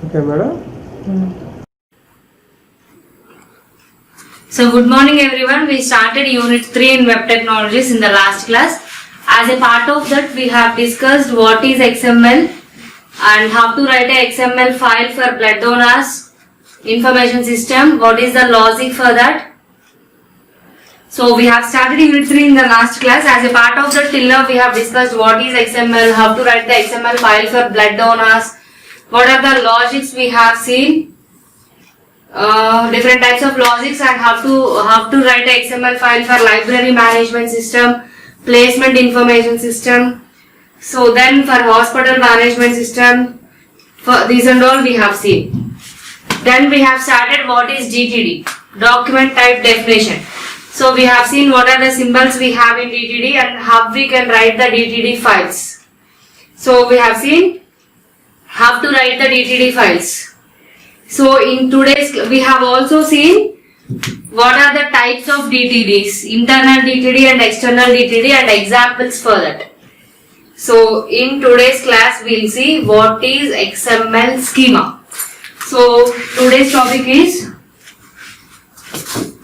Okay, madam. So good morning everyone. We started unit 3 in web technologies in the last class. As a part of that we have discussed what is XML and how to write a XML file for blood donors information system. What is the logic for that? So we have started unit 3 in the last class. As a part of that till now we have discussed what is XML, how to write the XML file for blood donors, what are the logics we have seen, different types of logics, and how to write a XML file for library management system, placement information system. So then for hospital management system, for these and all we have seen. Then we have started what is DTD, document type definition. So we have seen what are the symbols we have in DTD and how we can write the DTD files. So we have seen how to write the DTD files. So in today's we have also seen what are the types of DTDs, internal DTD and external DTD, and examples for that. So in today's class we will see what is XML schema. So today's topic is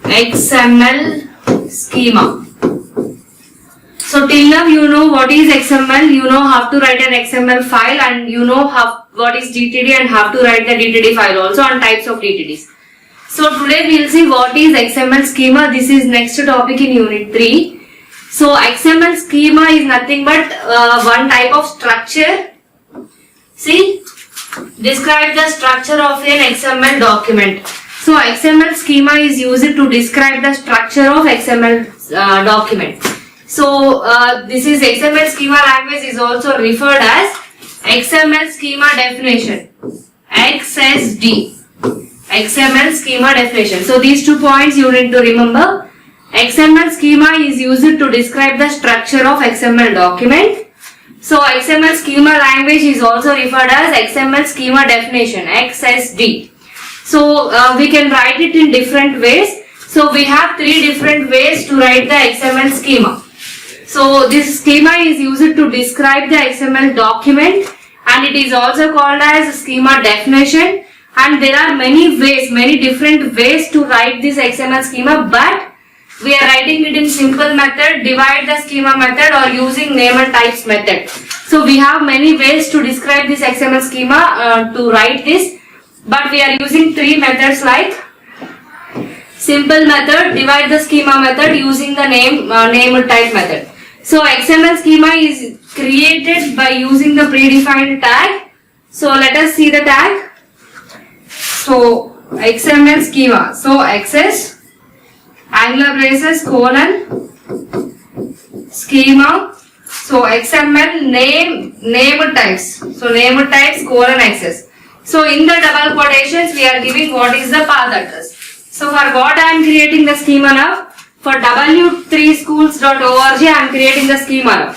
XML schema. So till now you know what is XML, you know how to write an XML file, and you know what is DTD and how to write the DTD file also, and types of DTDs. So today we will see what is XML schema. This is next topic in unit 3. So XML schema is nothing but one type of structure. See, describe the structure of an XML document. So XML schema is used to describe the structure of XML document. So this is XML schema language is also referred as XML schema definition, XSD, XML schema definition. So these 2 points you need to remember. XML schema is used to describe the structure of XML document. So XML schema language is also referred as XML schema definition, XSD. So we can write it in different ways. So we have 3 different ways to write the XML schema. So this schema is used to describe the XML document, and it is also called as schema definition. And there are many ways, many different ways to write this XML schema, but we are writing it in simple method, divide the schema method, or using name and types method. So we have many ways to describe this XML schema to write this, but we are using 3 methods like simple method, divide the schema method, using the name and type method. So XML schema is created by using the predefined tag. So let us see the tag. So XML schema. So XS angular braces colon schema. So XML name types. So name types colon XS. So in the double quotations we are giving what is the path address. So for what I am creating the schema now? For w3schools.org I am creating the schema now.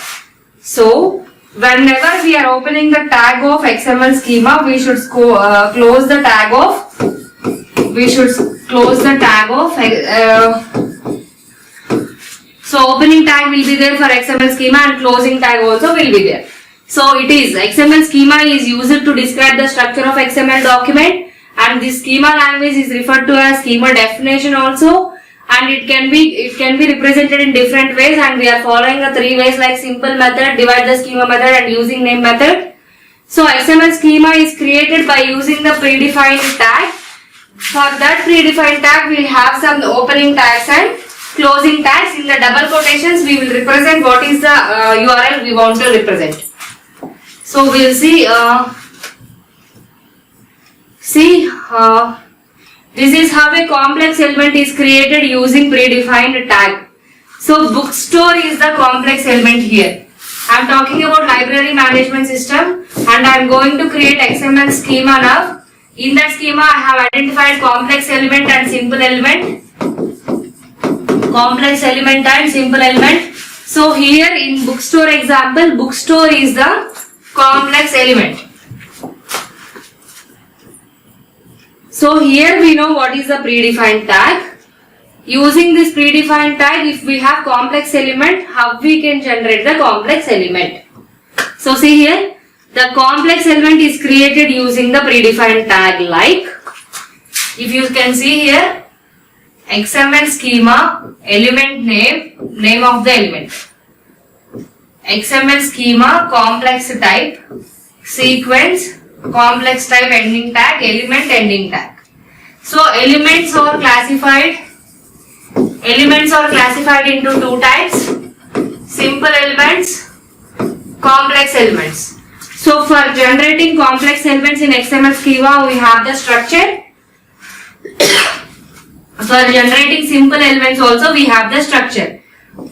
So whenever we are opening the tag of XML schema, we should close the tag of so opening tag will be there for XML schema, and closing tag also will be there. So it is XML schema is used to describe the structure of XML document, and this schema language is referred to as schema definition also, and it can be represented in different ways, and we are following the 3 ways like simple method, divide the schema method, and using name method. So XML schema is created by using the predefined tag. For that predefined tag we will have some opening tags and closing tags. In the double quotations we will represent what is the URL we want to represent. So we will see this is how a complex element is created using predefined tag. So bookstore is the complex element here. I am talking about library management system, and I am going to create XML schema now. In that schema I have identified complex element and simple element. Complex element and simple element. So here in bookstore example, bookstore is the complex element. So here we know what is the predefined tag. Using this predefined tag, if we have complex element, how we can generate the complex element. So see here, The complex element is created using the predefined tag like, if you can see here, XML schema, element name, name of the element. XML schema, complex type, sequence, complex type ending tag, element ending tag. So elements are classified into two types, simple elements, complex elements. So for generating complex elements in XML schema, we have the structure. For generating simple elements also, we have the structure.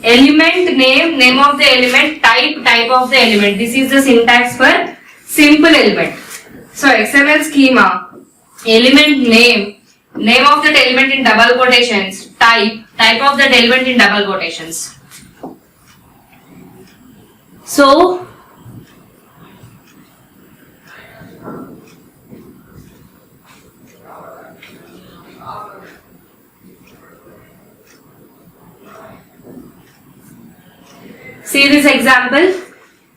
Element name, name of the element, type, type of the element. This is the syntax for simple element. So XML schema, element name, name of that element in double quotations, type, type of that element in double quotations. So see this example.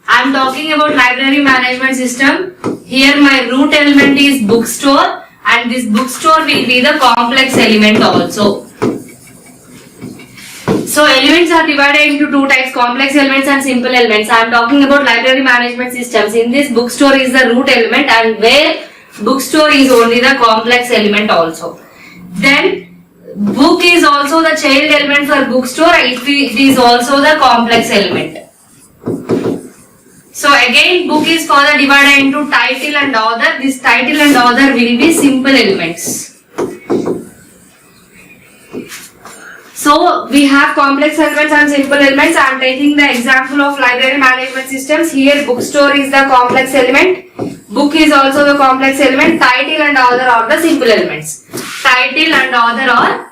I am talking about library management system. Here my root element is bookstore, and this bookstore will be the complex element also. So elements are divided into two types, complex elements and simple elements. I am talking about library management systems. In this, bookstore is the root element, and where bookstore is only the complex element also. Then book is also the child element for bookstore. It is also the complex element. So again, book is further divided into title and author. This title and author will be simple elements. So we have complex elements and simple elements. I am taking the example of library management systems. Here bookstore is the complex element. Book is also the complex element. Title and author are the simple elements. Title and author are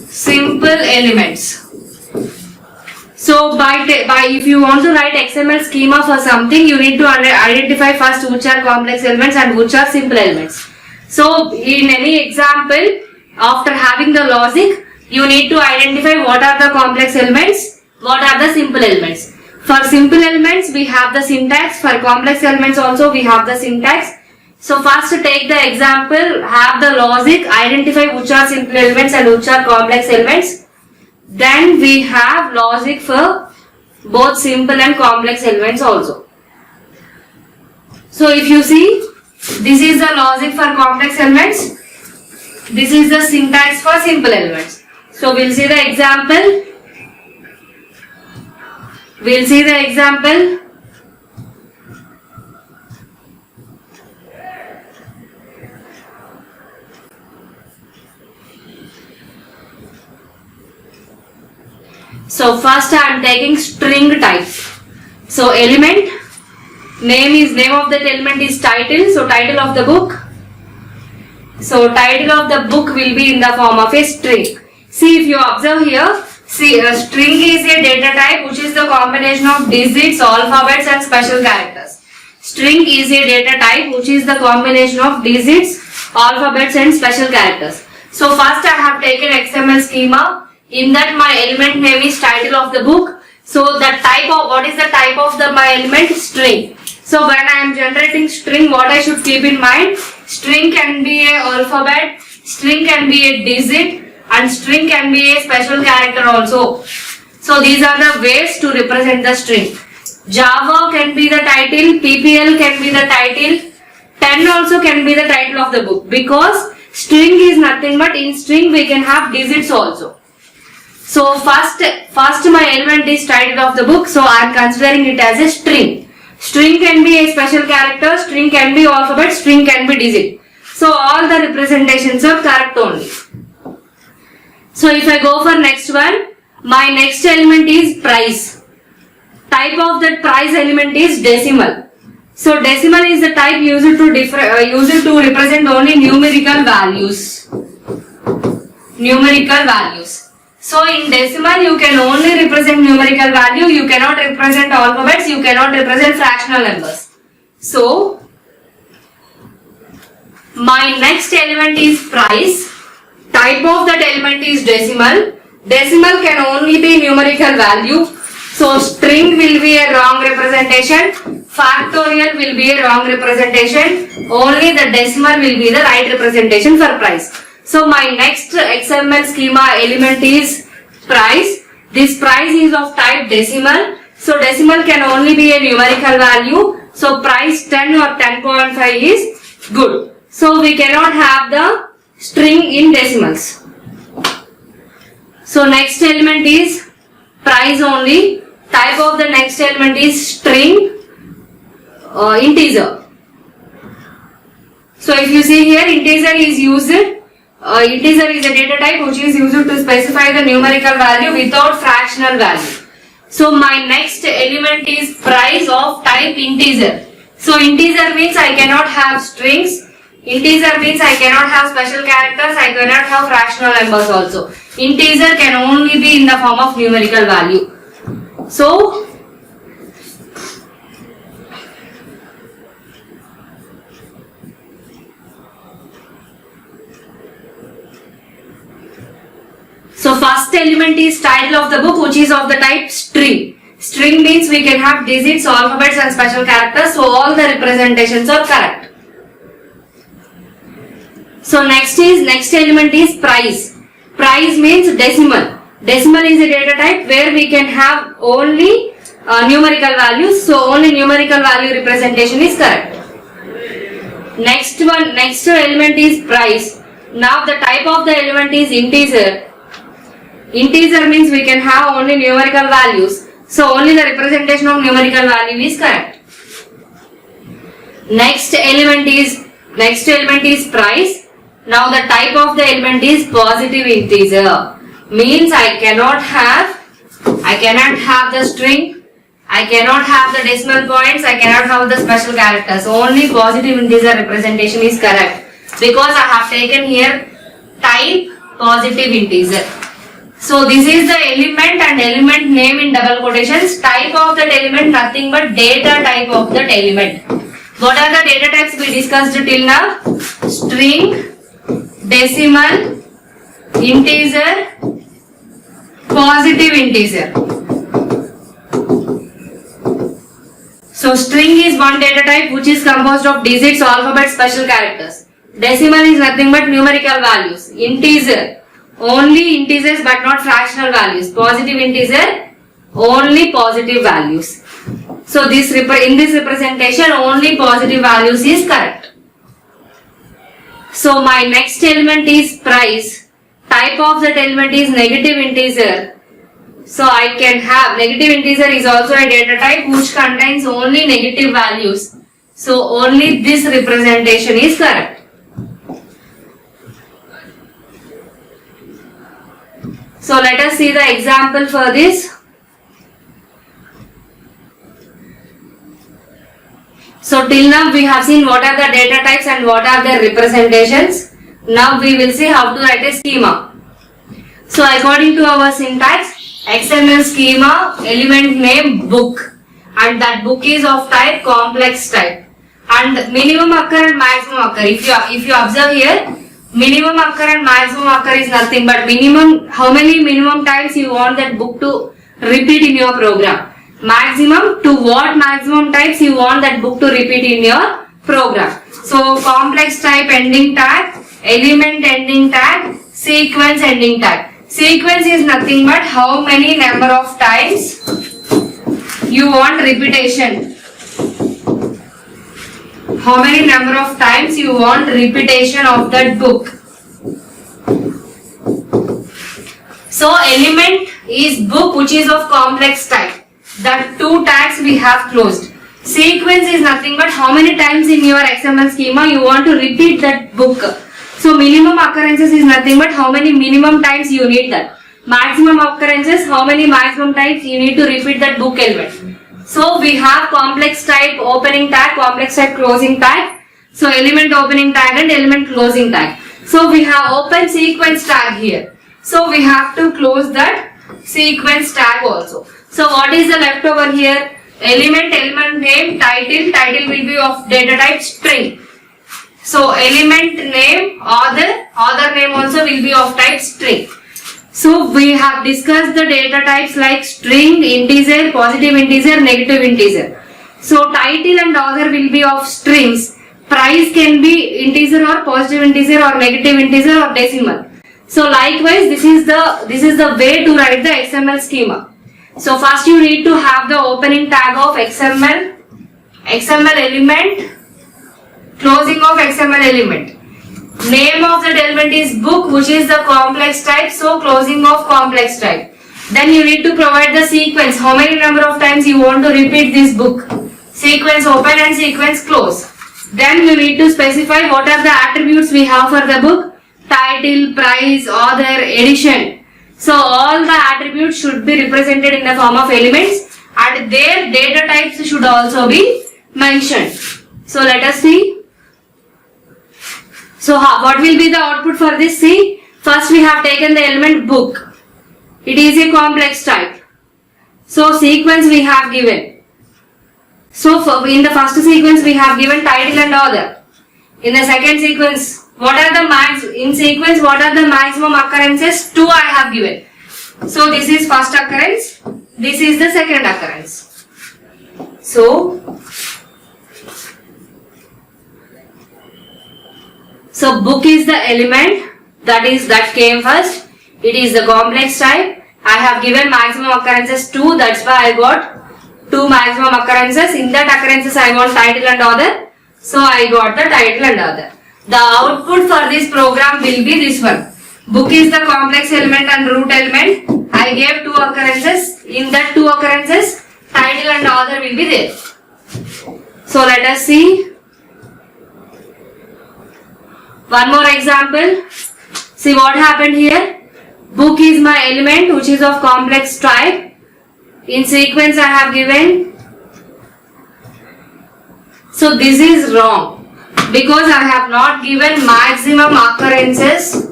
simple elements. So by if you want to write XML schema for something, you need to identify first which are complex elements and which are simple elements. So in any example, after having the logic, you need to identify what are the complex elements, what are the simple elements. For simple elements, we have the syntax. For complex elements also, we have the syntax. So first take the example, have the logic, identify which are simple elements and which are complex elements. Then we have logic for both simple and complex elements also. So if you see, this is the logic for complex elements. This is the syntax for simple elements. So we'll see the example. So first I am taking string type. So element, name of that element is title. So title of the book. So title of the book will be in the form of a string. See, if you observe here, see, a string is a data type which is the combination of digits, alphabets and special characters. String is a data type which is the combination of digits, alphabets and special characters. So first I have taken XML schema. In that my element name is title of the book. So the type of, what is the type of my element? String. So when I am generating string, what I should keep in mind? String can be a alphabet, string can be a digit, and string can be a special character also. So these are the ways to represent the string. Java can be the title, PPL can be the title, 10 also can be the title of the book, because string is nothing but in string we can have digits also. So first my element is title of the book, so I am considering it as a string. String can be a special character, string can be alphabet, string can be digit. So all the representations are correct only. So if I go for next one, my next element is price. Type of that price element is decimal. So decimal is the type used to represent only numerical values. So in decimal you can only represent numerical value, you cannot represent alphabets, you cannot represent fractional numbers. So my next element is price. Type of that element is decimal. Decimal can only be numerical value. So string will be a wrong representation. factorial will be a wrong representation. Only the decimal will be the right representation for price. So my next XML schema element is price. This price is of type decimal. So decimal can only be a numerical value. So price 10 or 10.5 is good. So we cannot have the string in decimals. So next element is price only. Type of the next element is string integer. So if you see here, integer is used. Integer is a data type which is used to specify the numerical value without fractional value. So my next element is price of type integer. So integer means I cannot have strings. Integer means I cannot have special characters. I cannot have fractional numbers also. Integer can only be in the form of numerical value. So first element is title of the book, which is of the type string. String means we can have digits, alphabets and special characters. So all the representations are correct. So next element is price. Price means decimal. Decimal is a data type where we can have only numerical values. So only numerical value representation is correct. Next element is price. Now the type of the element is integer. Integer means we can have only numerical values. So only the representation of numerical value is correct. Next element is price. Now the type of the element is positive integer. Means I cannot have the string, I cannot have the decimal points, I cannot have the special characters. Only positive integer representation is correct. Because I have taken here type positive integer. So this is the element and element name in double quotations. Type of that element nothing but data type of that element. What are the data types we discussed till now? String, decimal, integer, positive integer. So string is one data type which is composed of digits, alphabets, special characters. Decimal is nothing but numerical values. Integer, only integers but not fractional values. Positive integer, only positive values. So in this representation only positive values is correct. So my next element is price. Type of that element is negative integer. So I can have negative integer is also a data type which contains only negative values. So only this representation is correct. So let us see the example for this. So till now we have seen what are the data types and what are their representations. Now we will see how to write a schema. So according to our syntax, XML schema, element name book, and that book is of type complex type, and minimum occur and maximum occur. If you observe here, minimum occur and maximum occur is nothing but minimum, how many minimum times you want that book to repeat in your program. Maximum, to what maximum types you want that book to repeat in your program. So complex type ending tag, element ending tag, sequence ending tag. Sequence is nothing but how many number of times you want repetition. How many number of times you want repetition of that book. So element is book which is of complex type. That two tags we have closed. Sequence is nothing but how many times in your XML schema you want to repeat that book. So minimum occurrences is nothing but how many minimum times you need that. Maximum occurrences, how many maximum times you need to repeat that book element. So we have complex type opening tag, complex type closing tag. So element opening tag and element closing tag. So we have open sequence tag here. So we have to close that sequence tag also. So what is the left over here? Element name, title will be of data type string. So element name, author name also will be of type string. So we have discussed the data types like string, integer, positive integer, negative integer. So title and author will be of strings. Price can be integer or positive integer or negative integer or decimal. So likewise, this is the way to write the XML schema. So first you need to have the opening tag of XML element, closing of XML element. Name of that element is book, which is the complex type, so closing of complex type. Then you need to provide the sequence, how many number of times you want to repeat this book. Sequence open and sequence close. Then you need to specify what are the attributes we have for the book. Title, price, author, edition. So all the attributes should be represented in the form of elements and their data types should also be mentioned. So let us see. So what will be the output for this? See, first we have taken the element book. It is a complex type. So sequence we have given. So in the first sequence we have given title and author. In the second sequence, what are the maximum occurrences? 2 I have given. So this is first occurrence. This is the second occurrence. So book is the element that came first. It is the complex type. I have given maximum occurrences 2. That's why I got 2 maximum occurrences. In that occurrences I want title and author. So I got the title and author. The output for this program will be this one. Book is the complex element and root element. I gave 2 occurrences. In that 2 occurrences, title and author will be there. So let us see. One more example. See what happened here. Book is my element which is of complex type. In sequence I have given. So this is wrong because I have not given maximum occurrences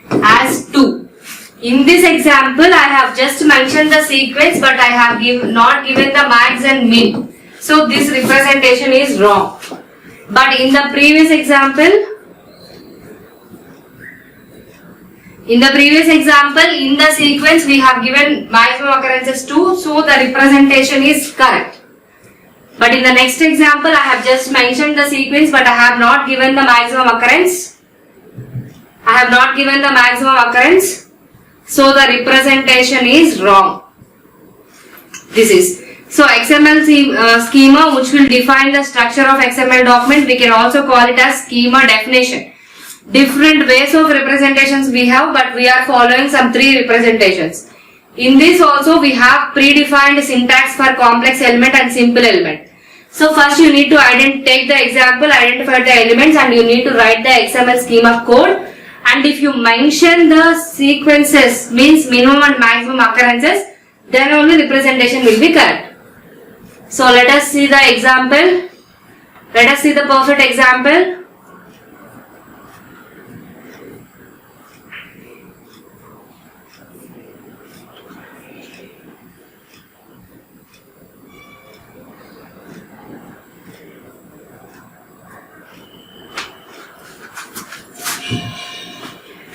as 2. In this example I have just mentioned the sequence but I have not given the max and min. So this representation is wrong. But in the previous example, in the sequence we have given maximum occurrences 2, so the representation is correct. But in the next example, I have just mentioned the sequence, but I have not given the maximum occurrence. So the representation is wrong. This is. So XML schema which will define the structure of XML document, we can also call it as schema definition. Different ways of representations we have, but we are following some 3 representations. In this also we have predefined syntax for complex element and simple element. So first you need to take the example, identify the elements and you need to write the XML schema code. And if you mention the sequences, means minimum and maximum occurrences, then only representation will be correct. So let us see the example. Let us see the perfect example.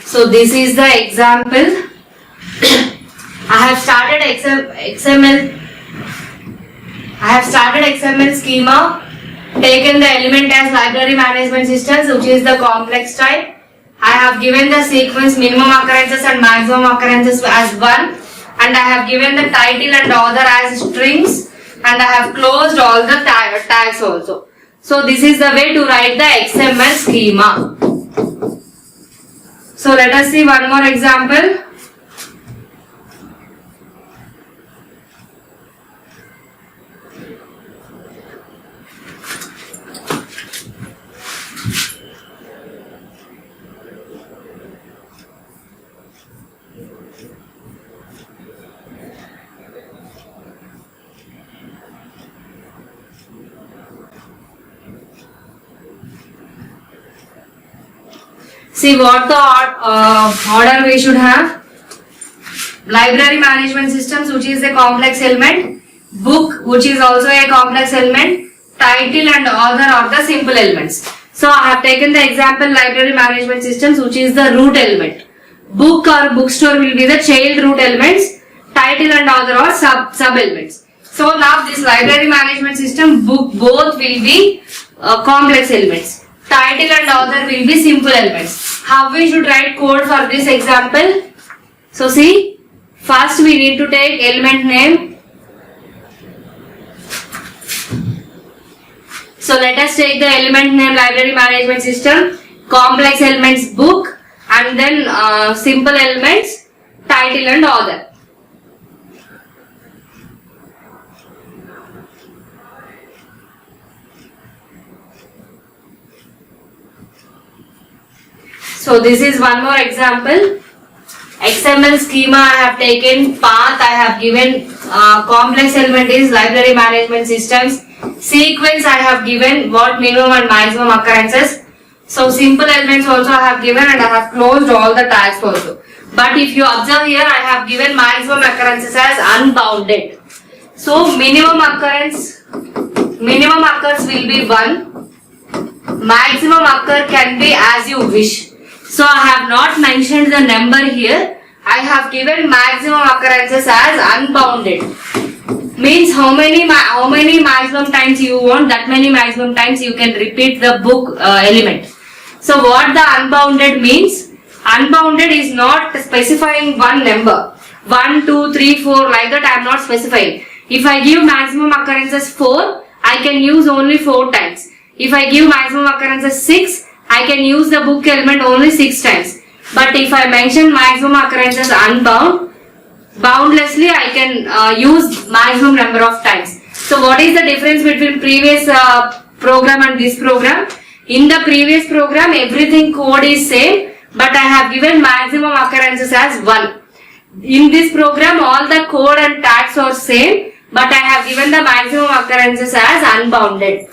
So this is the example. I have started XML schema, taken the element as library management systems, which is the complex type. I have given the sequence minimum occurrences and maximum occurrences as 1, and I have given the title and author as strings, and I have closed all the tags also. So this is the way to write the XML schema. So let us see one more example. See what the order we should have. Library management systems, which is a complex element. Book, which is also a complex element. Title and author are the simple elements. So I have taken the example library management systems, which is the root element. Book or bookstore will be the child root elements. Title and author are sub elements. So now this library management system book both will be complex elements. Title and author will be simple elements. How we should write code for this example? So see, first we need to take element name. So let us take the element name library management system, complex elements book, and then simple elements title and author. So this is one more example. XML schema I have taken, path I have given, complex element is library management systems, sequence I have given what minimum and maximum occurrences. So simple elements also I have given and I have closed all the tags also. But if you observe here, I have given maximum occurrences as unbounded. So minimum occurs will be 1. Maximum occur can be as you wish. So I have not mentioned the number here. I have given maximum occurrences as unbounded. Means how many maximum times you want, that many maximum times you can repeat the book element. So what the unbounded means? Unbounded is not specifying one number. 1, 2, 3, 4 like that I am not specifying. If I give maximum occurrences 4, I can use only 4 times. If I give maximum occurrences 6, I can use the book element only 6 times. But if I mention maximum occurrences boundlessly I can use maximum number of times. So what is the difference between previous program and this program? In the previous program everything code is same, but I have given maximum occurrences as 1. In this program all the code and tags are same, but I have given the maximum occurrences as unbounded.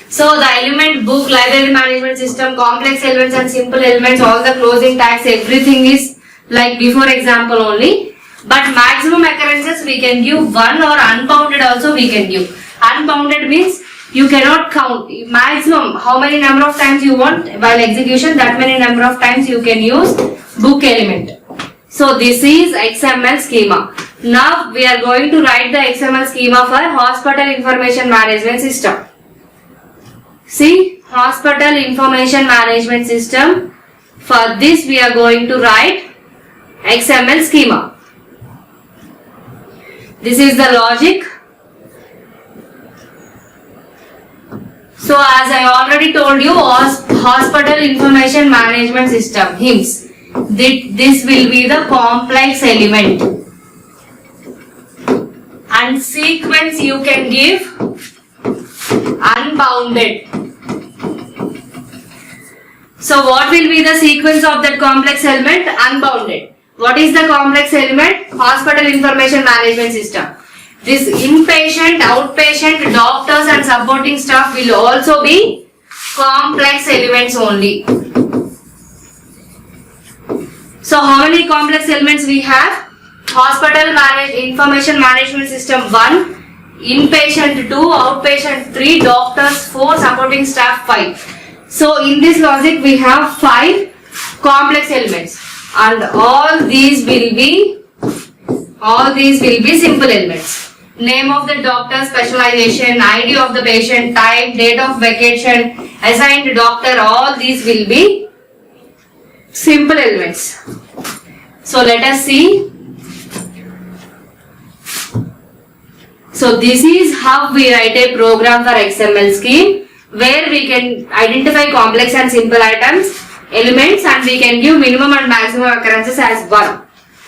So the element book, library management system, complex elements and simple elements, all the closing tags, everything is like before example only. But maximum occurrences we can give 1 or unbounded also we can give. Unbounded means you cannot count. Maximum how many number of times you want while execution, that many number of times you can use book element. So this is XML schema. Now we are going to write the XML schema for hospital information management system. See, hospital information management system. For this we are going to write XML schema. This is the logic. So as I already told you, hospital information management system, HIMSS. This will be the complex element. And sequence you can give unbounded. So what will be the sequence of that complex element? Unbounded. What is the complex element? Hospital information management system. This inpatient, outpatient, doctors and supporting staff will also be complex elements only. So how many complex elements we have? Hospital information management system 1, inpatient 2, outpatient 3, doctors 4, supporting staff 5. So in this logic we have 5 complex elements and all these will be simple elements. Name of the doctor, specialization, ID of the patient, type, date of vacation, assigned doctor, all these will be simple elements. So let us see. So this is how we write a program for XML scheme, where we can identify complex and simple elements and we can give minimum and maximum occurrences as 1.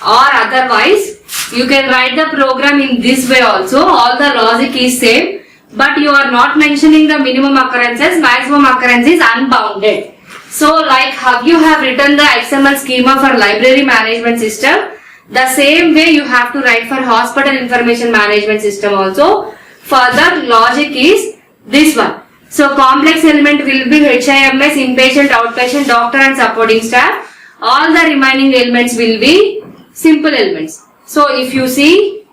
Or otherwise, you can write the program in this way also. All the logic is same, but you are not mentioning the minimum occurrences, maximum occurrence is unbounded. So like how you have written the XML schema for library management system, the same way you have to write for hospital information management system also. Further logic is this one. So complex element will be HIMS, inpatient, outpatient, doctor and supporting staff. All the remaining elements will be simple elements. So if you see,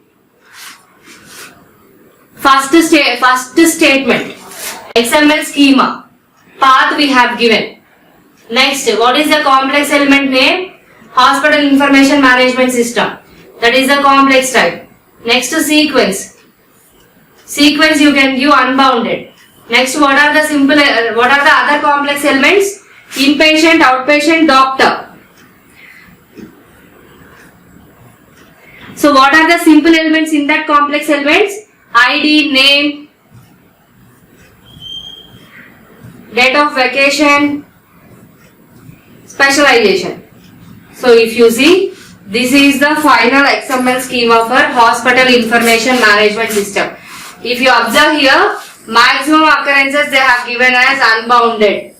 first statement, XML schema, path we have given. Next, what is the complex element name? Hospital information management system. That is the complex type. Next, sequence. Sequence you can give unbounded. Next, what are the other complex elements? Inpatient, outpatient, doctor. So what are the simple elements in that complex elements? ID, name, date of vacation, specialization. So if you see, this is the final XML schema for Hospital Information Management System. If you observe here, maximum occurrences they have given as unbounded.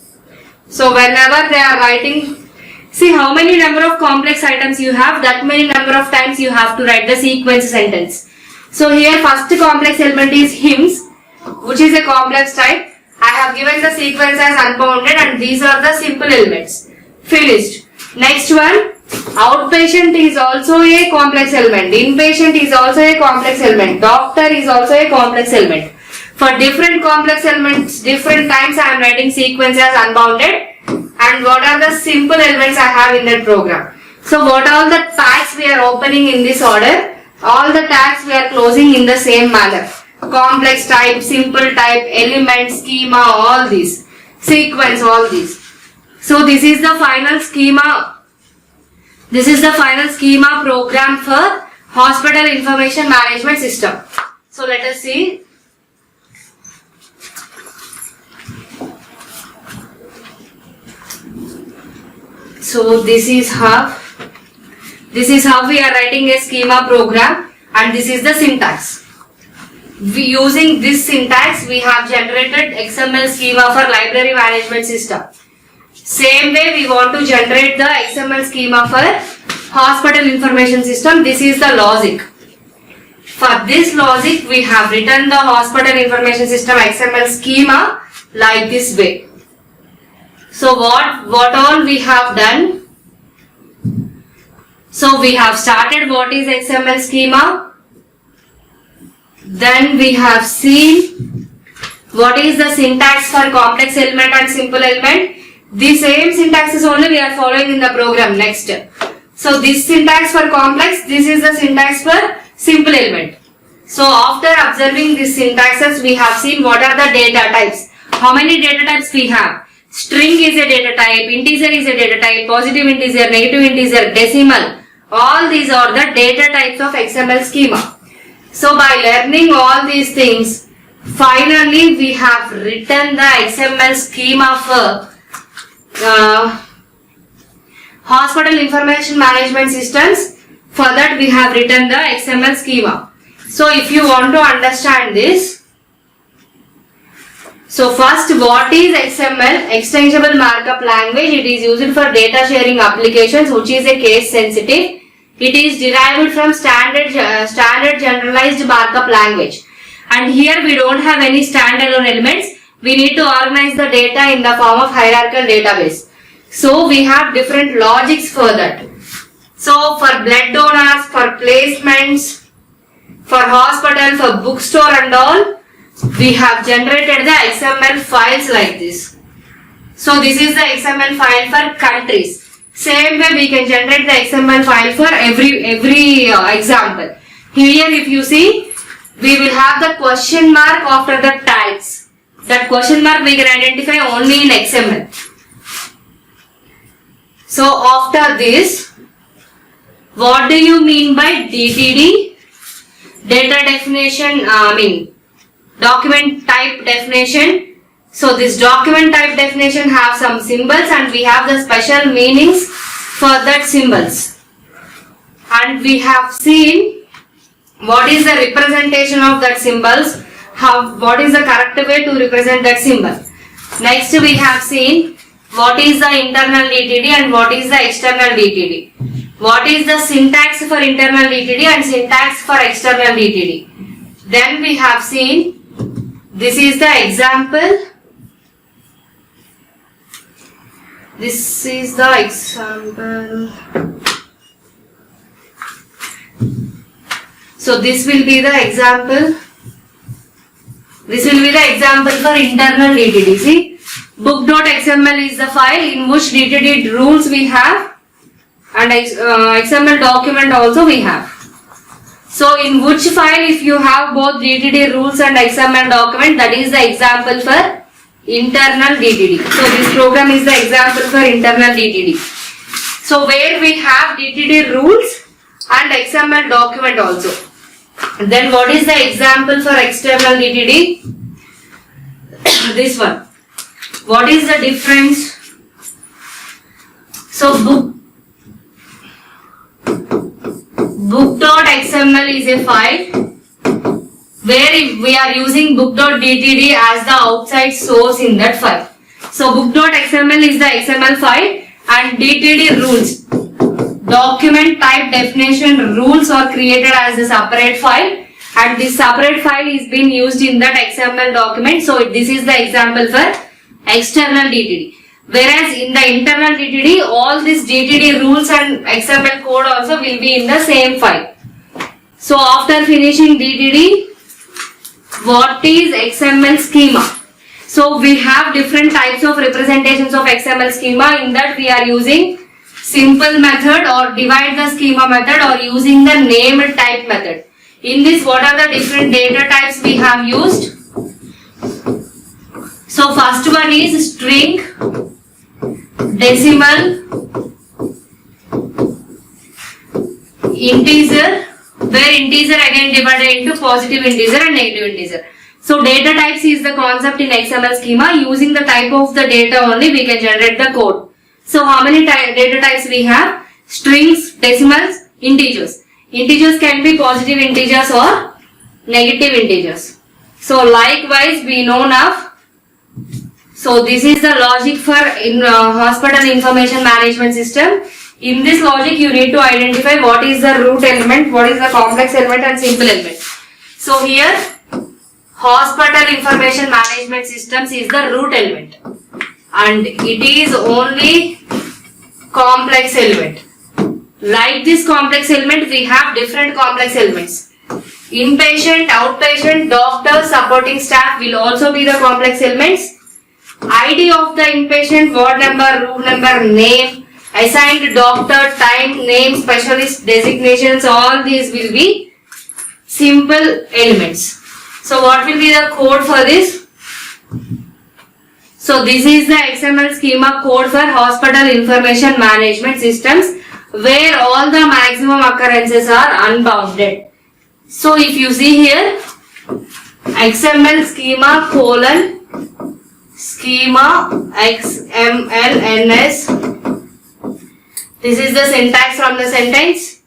So whenever they are writing, see how many number of complex items you have, that many number of times you have to write the sequence sentence. So here first complex element is hymns, which is a complex type. I have given the sequence as unbounded and these are the simple elements. Finished. Next one, outpatient is also a complex element. Inpatient is also a complex element. Doctor is also a complex element. For different complex elements, different times I am writing sequence as unbounded. And what are the simple elements I have in that program. So what all the tags we are opening in this order, all the tags we are closing in the same manner. Complex type, simple type, element, schema, all these. Sequence, all these. So this is the final schema. This is the final schema program for Hospital Information Management System. So let us see. So this is how we are writing a schema program and this is the syntax. Using this syntax we have generated XML schema for Library Management System. Same way we want to generate the XML schema for Hospital Information System. This is the logic. For this logic we have written the Hospital Information System XML schema like this way. So what all we have done? So we have started what is XML schema. Then we have seen what is the syntax for complex element and simple element. The same syntax is only we are following in the program. Next. So this syntax for complex, this is the syntax for simple element. So after observing these syntaxes, we have seen what are the data types. How many data types we have? String is a data type, integer is a data type, positive integer, negative integer, decimal. All these are the data types of XML schema. So by learning all these things, finally we have written the XML schema for Hospital Information Management Systems. For that we have written the XML schema. So if you want to understand this, so first, what is XML? Extensible Markup Language. It is used for data sharing applications, which is a case sensitive. It is derived from standard generalized markup language. And here we don't have any standalone elements. We need to organize the data in the form of hierarchical database. So we have different logics for that. So for blood donors, for placements, for hospital, for bookstore and all, we have generated the XML files like this. So this is the XML file for countries. Same way we can generate the XML file for every example. Here if you see, we will have the question mark after the tags. That question mark we can identify only in XML. So after this, what do you mean by DTD? Data definition, document type definition. So this document type definition have some symbols and we have the special meanings for that symbols. And we have seen what is the representation of that symbols, what is the correct way to represent that symbol. Next we have seen what is the internal DTD and what is the external DTD. What is the syntax for internal DTD and syntax for external DTD. Then we have seen, this is the example. This is the example. So this will be the example. This will be the example for internal DTD. See, book.xml is the file in which DTD rules we have and XML document also we have. So in which file if you have both DTD rules and XML document, that is the example for internal DTD. So this program is the example for internal DTD. So where we have DTD rules and XML document also. Then what is the example for external DTD? This one. What is the difference? So book.xml is a file where we are using book.dtd as the outside source in that file. So book.xml is the XML file and DTD rules, document type definition rules, are created as a separate file, and this separate file is being used in that XML document. So this is the example for external DTD. Whereas in the internal DTD, all these DTD rules and XML code also will be in the same file. So after finishing DTD, what is XML schema? So we have different types of representations of XML schema. In that we are using simple method or divide the schema method or using the name type method. In this, what are the different data types we have used? So first one is string, decimal, integer, where integer again divided into positive integer and negative integer. So data types is the concept in XML schema. Using the type of the data only we can generate the code. So how many data types we have? Strings, decimals, integers. Integers can be positive integers or negative integers. So likewise we know now. So this is the logic for hospital information management system. In this logic you need to identify what is the root element, what is the complex element and simple element. So here hospital information management systems is the root element and it is only complex element. Like this complex element we have different complex elements. Inpatient, outpatient, doctor, supporting staff will also be the complex elements. ID of the inpatient, ward number, room number, name, assigned doctor, time, name, specialist, designations, all these will be simple elements. So what will be the code for this? So this is the XML schema code for hospital information management systems where all the maximum occurrences are unbounded. So if you see here, XML schema colon schema XML NS. This is the syntax from the sentence.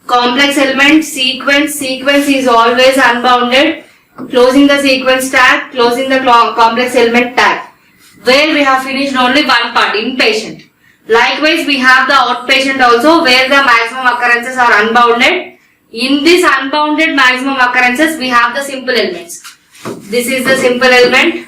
Complex element sequence is always unbounded. Closing the sequence tag, closing the complex element tag. Where we have finished only one part, inpatient. Likewise, we have the outpatient also where the maximum occurrences are unbounded. In this unbounded maximum occurrences, we have the simple elements. This is the simple element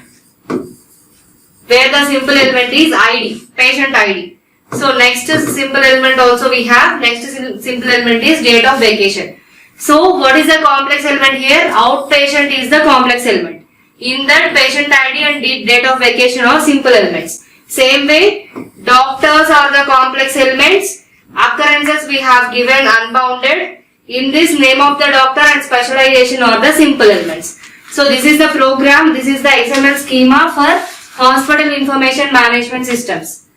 where the simple element is ID, patient ID. So next simple element also we have, next simple element is date of vacation. So what is the complex element here? Outpatient is the complex element. In that patient ID and date of vacation are simple elements. Same way, doctors are the complex elements. Occurrences we have given unbounded. In this name of the doctor and specialization are the simple elements. So this is the program, this is the XML schema for hospital information management systems.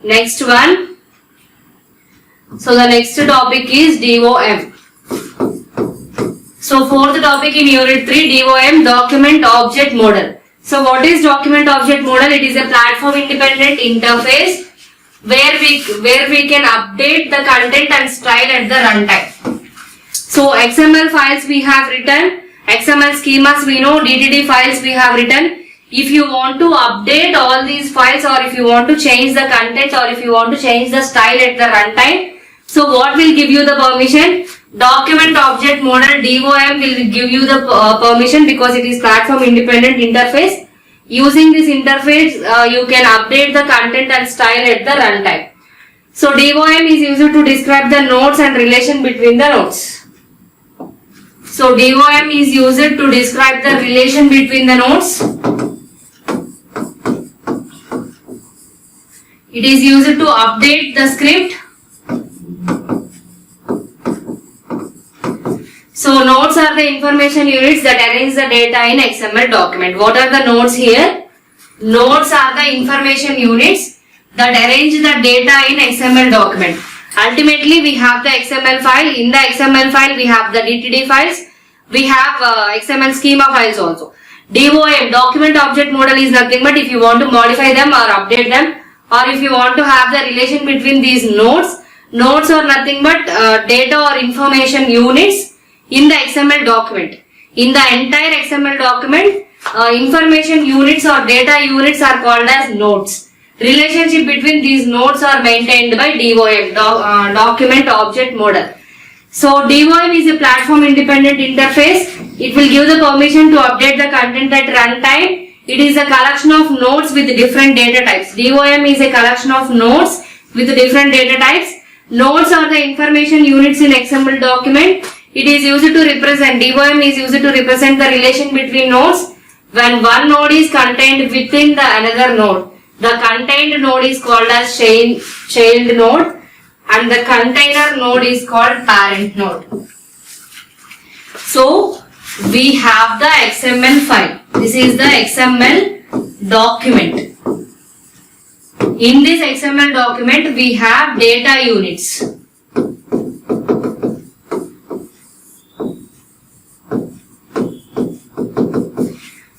Next one. So the next topic is DOM. So fourth topic in unit 3, DOM, document object model. So what is document object model? It is a platform independent interface where we can update the content and style at the runtime. So XML files we have written, XML schemas we know, DTD files we have written. If you want to update all these files or if you want to change the content or if you want to change the style at the runtime, so what will give you the permission? Document object model DOM will give you the permission because it is platform independent interface. Using this interface, you can update the content and style at the runtime. So DOM is used to describe the nodes and relation between the nodes. So DOM is used to describe the relation between the nodes. It is used to update the script. So So nodes are the information units that arrange the data in XML document. What are the nodes here? Nodes are the information units that arrange the data in XML document. Ultimately, we have the XML file. In the XML file, we have the DTD files. We have XML schema files also. DOM, document object model, is nothing but if you want to modify them or update them, or if you want to have the relation between these nodes. Nodes are nothing but data or information units in the XML document. In the entire XML document, information units or data units are called as nodes. Relationship between these nodes are maintained by DOM, document object model. So DOM is a platform independent interface. It will give the permission to update the content at runtime. It is a collection of nodes with different data types. DOM is a collection of nodes with different data types. Nodes are the information units in XML document. It is used to represent, DOM is used to represent the relation between nodes when one node is contained within the another node. The contained node is called as child node and the container node is called parent node. So we have the XML file. This is the XML document. In this XML document, we have data units.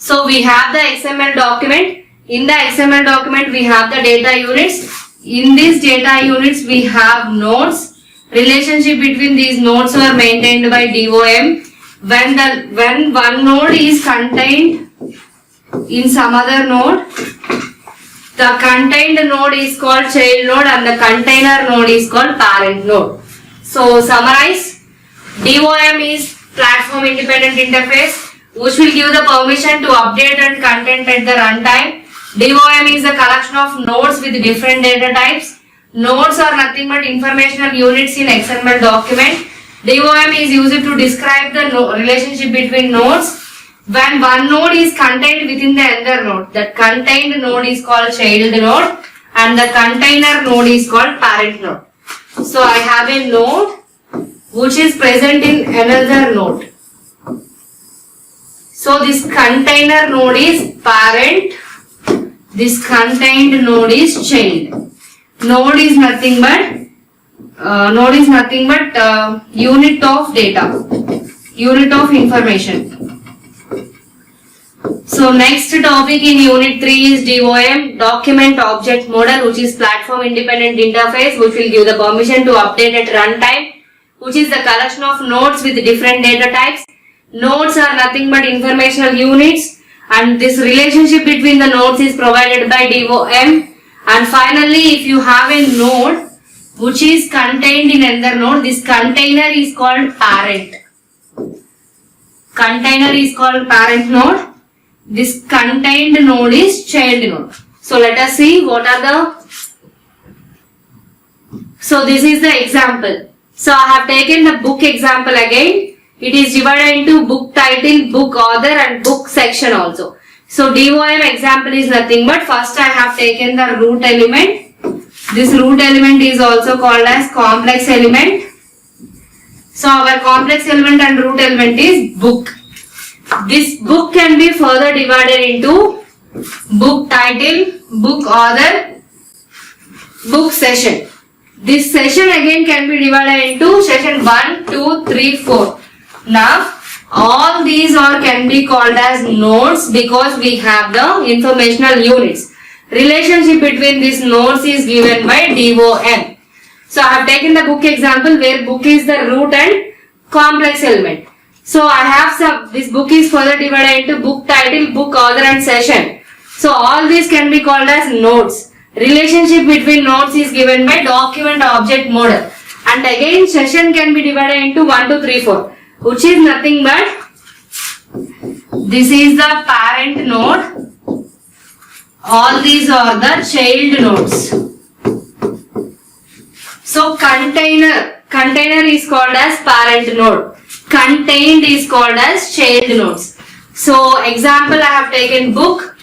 So we have the XML document. In the XML document, we have the data units. In these data units, we have nodes. Relationship between these nodes are maintained by DOM. When one node is contained in some other node, the contained node is called child node and the container node is called parent node. So summarize, DOM is platform independent interface which will give the permission to update and content at the runtime. DOM is a collection of nodes with different data types. Nodes are nothing but informational units in XML document. DOM is used to describe the relationship between nodes. When one node is contained within the other node, that contained node is called child node and the container node is called parent node. So I have a node which is present in another node. So this container node is parent, this contained node is child. Node is nothing but unit of data, unit of information. So next topic in unit 3 is DOM, document object model, which is platform independent interface which will give the permission to update at runtime, which is the collection of nodes with different data types. Nodes are nothing but informational units and this relationship between the nodes is provided by DOM. And finally, if you have a node which is contained in another node, this container is called parent. Container is called parent node. This contained node is child node. So let us see what are the... So this is the example. So I have taken the book example again. It is divided into book title, book author and book section also. So DOM example is nothing but first I have taken the root element. This root element is also called as complex element. So our complex element and root element is book. This book can be further divided into book title, book author, book session. This session again can be divided into session 1, 2, 3, 4. Now all these can be called as nodes because we have the informational units. Relationship between these nodes is given by DOM. So I have taken the book example where book is the root and complex element. So I have this book is further divided into book title, book author and session. So all these can be called as nodes. Relationship between nodes is given by document object model. And again session can be divided into 1, 2, 3, 4. Which is nothing but this is the parent node. All these are the child nodes. So container is called as parent node. Contained is called as child nodes. So example I have taken book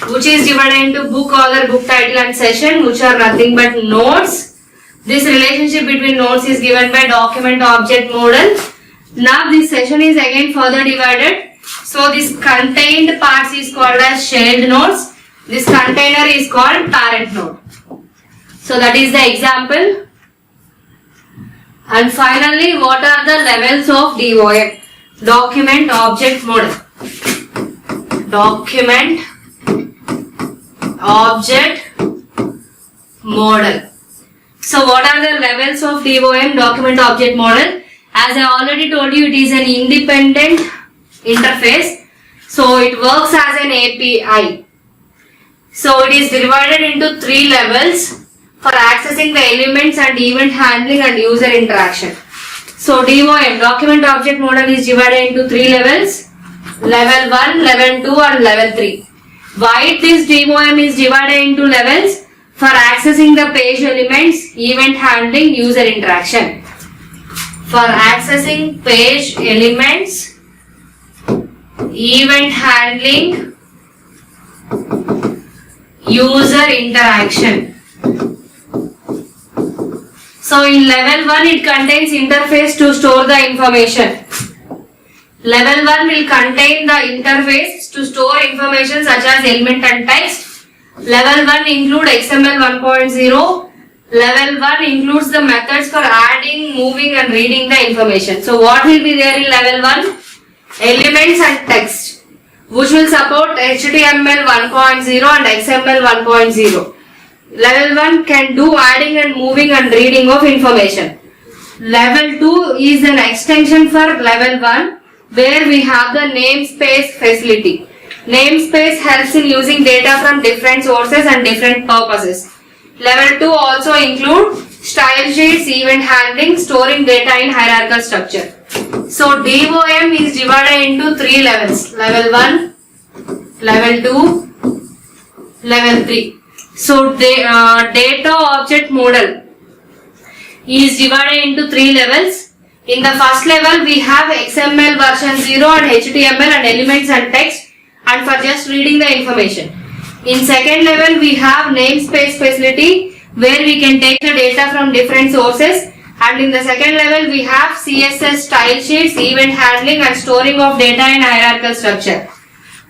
which is divided into book author, book title and session which are nothing but nodes. This relationship between nodes is given by document object model. Now this session is again further divided. So this contained parts is called as child nodes. This container is called parent node. So that is the example. And finally, what are the levels of DOM? Document Object Model. Document Object Model. So what are the levels of DOM, Document Object Model? As I already told you, it is an independent interface. So it works as an API. So it is divided into 3 levels for accessing the elements and event handling and user interaction. So DOM, Document Object Model, is divided into 3 levels. Level 1, Level 2 and Level 3. Why this DOM is divided into levels? For accessing the page elements, event handling, user interaction. For accessing page elements, event handling, user interaction. So in level 1 it contains interface to store the information. Level 1 will contain the interface to store information such as element and text. Level 1 include XML 1.0. Level 1 includes the methods for adding, moving and reading the information. So what will be there in level 1? Elements and text, which will support HTML 1.0 and XML 1.0. Level 1 can do adding and moving and reading of information. Level 2 is an extension for level 1 where we have the namespace facility. Namespace helps in using data from different sources and different purposes. Level 2 also include style sheets, event handling, storing data in hierarchical structure. So DOM is divided into 3 levels. Level 1, Level 2, Level 3. So data object model is divided into 3 levels. In the first level we have XML version 0 and HTML and elements and text and for just reading the information. In second level we have namespace facility where we can take the data from different sources, and in the second level we have CSS style sheets, event handling and storing of data in hierarchical structure.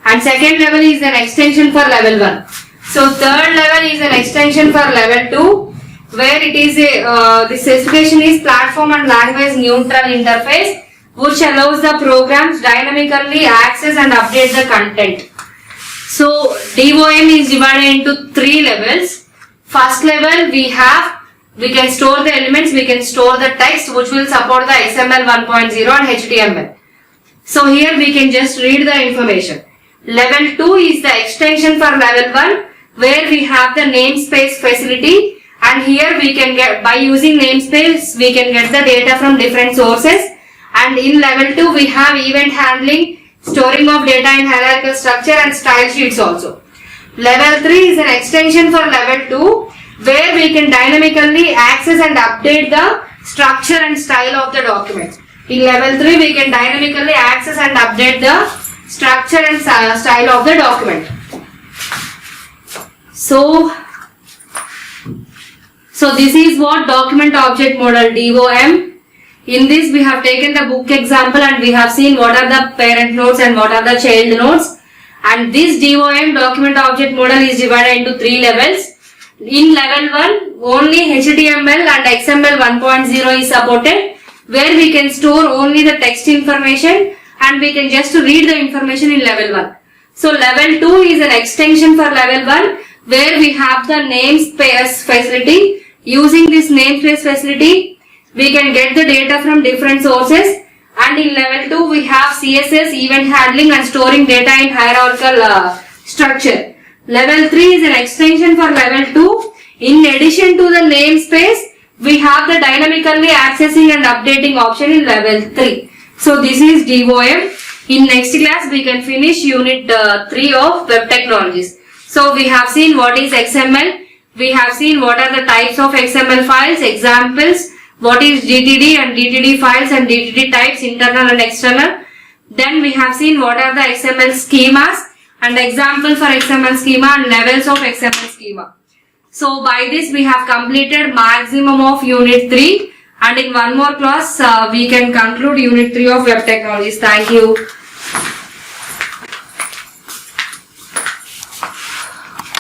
And second level is an extension for level 1. So third level is an extension for level 2 where it is the specification is platform and language neutral interface which allows the programs dynamically access and update the content. So DOM is divided into 3 levels. First level we can store the elements, we can store the text which will support the XML 1.0 and HTML. So here we can just read the information. Level 2 is the extension for level 1 where we have the namespace facility, and here we can get, by using namespace we can get the data from different sources, and in level 2 we have event handling, storing of data in hierarchical structure and style sheets also. Level 3 is an extension for level 2 where we can dynamically access and update the structure and style of the document. In level 3 we can dynamically access and update the structure and style of the document. So this is what document object model DOM. In this we have taken the book example and we have seen what are the parent nodes and what are the child nodes. And this DOM document object model is divided into 3 levels. In level 1 only HTML and XML 1.0 is supported where we can store only the text information and we can just read the information in level 1. So level 2 is an extension for level 1 where we have the namespace facility. Using this namespace facility we can get the data from different sources, and in level 2 we have CSS, event handling and storing data in hierarchical structure. Level 3 is an extension for level 2. In addition to the namespace we have the dynamically accessing and updating option in level 3. So this is DOM. In next class we can finish unit 3 of web technologies. So we have seen what is XML, we have seen what are the types of XML files, examples, what is DTD and DTD files and DTD types, internal and external. Then we have seen what are the XML schemas and example for XML schema and levels of XML schema. So by this we have completed maximum of unit 3, And in one more class, we can conclude Unit 3 of Web Technologies. Thank you.